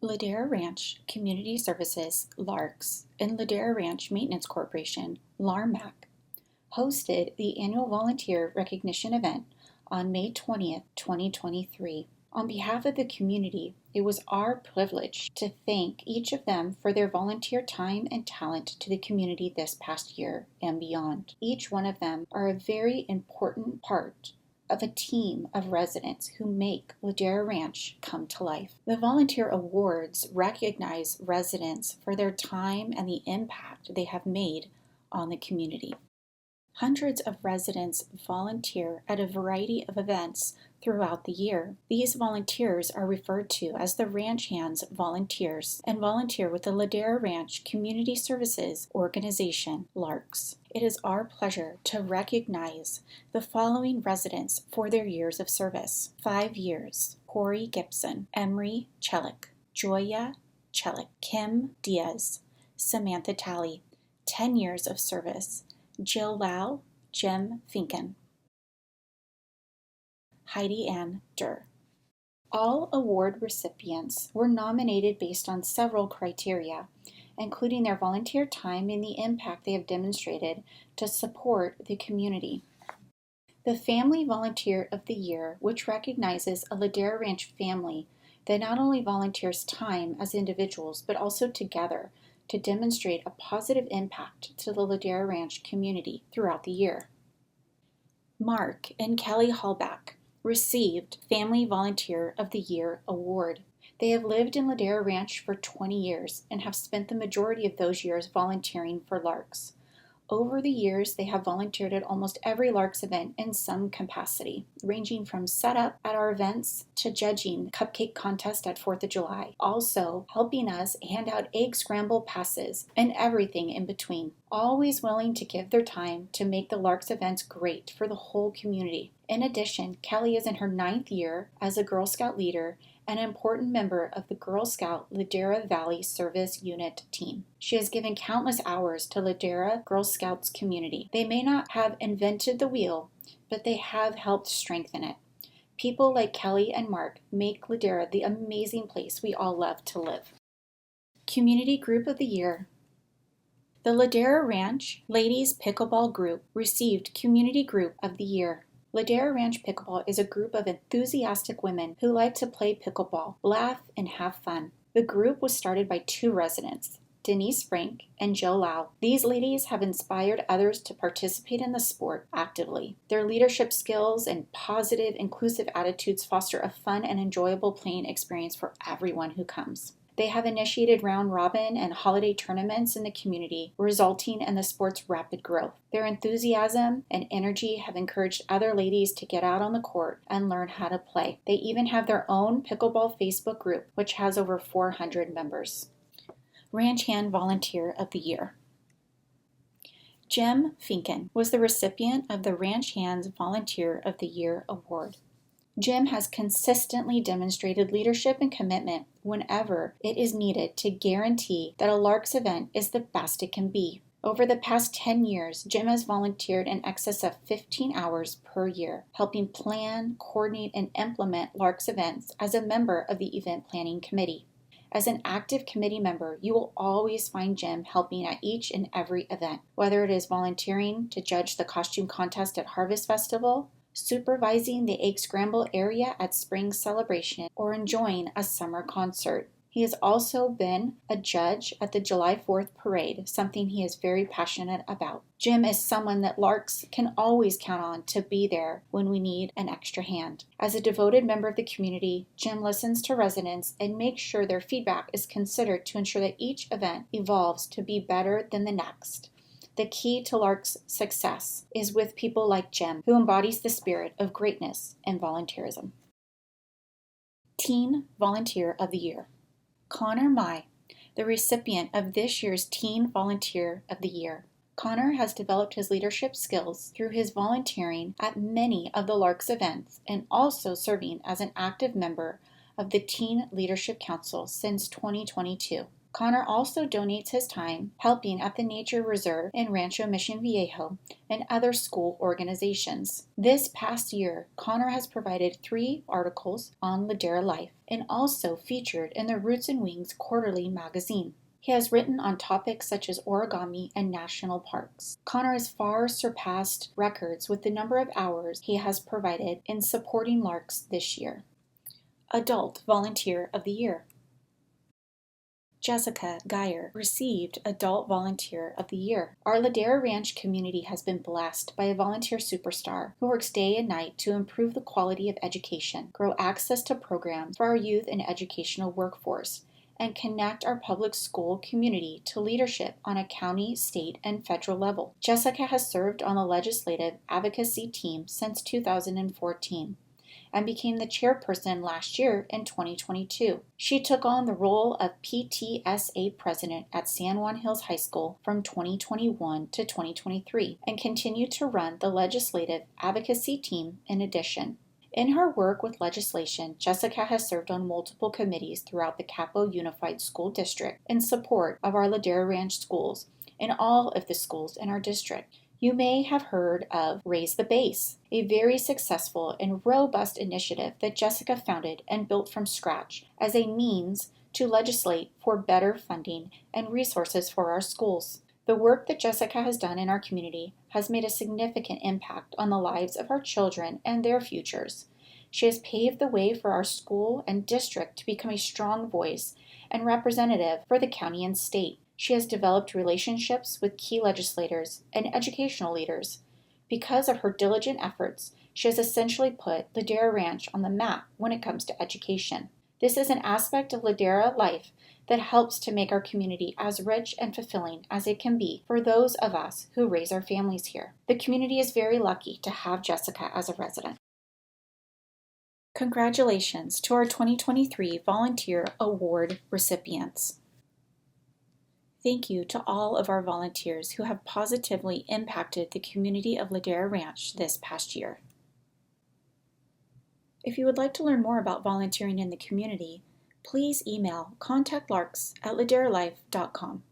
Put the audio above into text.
Ladera Ranch Community Services, LARCS, and Ladera Ranch Maintenance Corporation, LARMAC, hosted the annual volunteer recognition event on May 20th, 2023. On behalf of the community, it was our privilege to thank each of them for their volunteer time and talent to the community this past year and beyond. Each one of them are a very important part of a team of residents who make Ladera Ranch come to life. The volunteer awards recognize residents for their time and the impact they have made on the community. Hundreds of residents volunteer at a variety of events throughout the year. These volunteers are referred to as the Ranch Hands Volunteers and volunteer with the Ladera Ranch Community Services Organization, LARCS. It is our pleasure to recognize the following residents for their years of service. 5 years: Corey Gibson, Emery Chelik, Joya Chelik, Kim Diaz, Samantha Talley. 10 years of service: Jill Lau, Jem Finken, Heidi Ann Durr. All award recipients were nominated based on several criteria, including their volunteer time and the impact they have demonstrated to support the community. The Family Volunteer of the Year, which recognizes a Ladera Ranch family that not only volunteers time as individuals, but also together to demonstrate a positive impact to the Ladera Ranch community throughout the year. Mark and Kelly Hallback received Family Volunteer of the Year award. They have lived in Ladera Ranch for 20 years and have spent the majority of those years volunteering for LARCS. Over the years, they have volunteered at almost every LARCS event in some capacity, ranging from setup at our events to judging cupcake contest at 4th of July, also helping us hand out egg scramble passes and everything in between. Always willing to give their time to make the LARCS events great for the whole community. In addition, Kelly is in her 9th year as a Girl Scout leader and an important member of the Girl Scout Ladera Valley Service Unit team. She has given countless hours to Ladera Girl Scouts community. They may not have invented the wheel, but they have helped strengthen it. People like Kelly and Mark make Ladera the amazing place we all love to live. Community Group of the Year. The Ladera Ranch Ladies Pickleball Group received Community Group of the Year. Ladera Ranch Pickleball is a group of enthusiastic women who like to play pickleball, laugh, and have fun. The group was started by 2 residents, Denise Frank and Jill Lau. These ladies have inspired others to participate in the sport actively. Their leadership skills and positive, inclusive attitudes foster a fun and enjoyable playing experience for everyone who comes. They have initiated round-robin and holiday tournaments in the community, resulting in the sport's rapid growth. Their enthusiasm and energy have encouraged other ladies to get out on the court and learn how to play. They even have their own pickleball Facebook group, which has over 400 members. Ranch Hand Volunteer of the Year. Jem Finken was the recipient of the Ranch Hands Volunteer of the Year award. Jim has consistently demonstrated leadership and commitment whenever it is needed to guarantee that a LARCS event is the best it can be. Over the past 10 years, Jim has volunteered in excess of 15 hours per year, helping plan, coordinate, and implement LARCS events as a member of the event planning committee. As an active committee member, you will always find Jim helping at each and every event, whether it is volunteering to judge the costume contest at Harvest Festival, supervising the egg scramble area at Spring Celebration, or enjoying a summer concert. He has also been a judge at the July 4th parade, something he is very passionate about. Jim is someone that LARCS can always count on to be there when we need an extra hand. As a devoted member of the community, Jim listens to residents and makes sure their feedback is considered to ensure that each event evolves to be better than the next. The key to LARC's success is with people like Jem, who embodies the spirit of greatness and volunteerism. Teen Volunteer of the Year. Connor Mai, the recipient of this year's Teen Volunteer of the Year. Connor has developed his leadership skills through his volunteering at many of the LARCS events and also serving as an active member of the Teen Leadership Council since 2022. Connor also donates his time helping at the Nature Reserve in Rancho Mission Viejo and other school organizations. This past year, Connor has provided 3 articles on Ladera life and also featured in the Roots and Wings quarterly magazine. He has written on topics such as origami and national parks. Connor has far surpassed records with the number of hours he has provided in supporting larks this year. Adult Volunteer of the Year. Jessica Geyer received Adult Volunteer of the Year. Our Ladera Ranch community has been blessed by a volunteer superstar who works day and night to improve the quality of education, grow access to programs for our youth and educational workforce, and connect our public school community to leadership on a county, state, and federal level. Jessica has served on the legislative advocacy team since 2014. And became the chairperson last year in 2022. She took on the role of PTSA president at San Juan Hills High School from 2021 to 2023 and continued to run the legislative advocacy team in addition. In her work with legislation, Jessica has served on multiple committees throughout the Capo Unified School District in support of our Ladera Ranch schools and all of the schools in our district. You may have heard of Raise the Base, a very successful and robust initiative that Jessica founded and built from scratch as a means to legislate for better funding and resources for our schools. The work that Jessica has done in our community has made a significant impact on the lives of our children and their futures. She has paved the way for our school and district to become a strong voice and representative for the county and state. She has developed relationships with key legislators and educational leaders. Because of her diligent efforts, she has essentially put Ladera Ranch on the map when it comes to education. This is an aspect of Ladera life that helps to make our community as rich and fulfilling as it can be for those of us who raise our families here. The community is very lucky to have Jessica as a resident. Congratulations to our 2023 Volunteer Award recipients. Thank you to all of our volunteers who have positively impacted the community of Ladera Ranch this past year. If you would like to learn more about volunteering in the community, please email contactlarks@laderalife.com.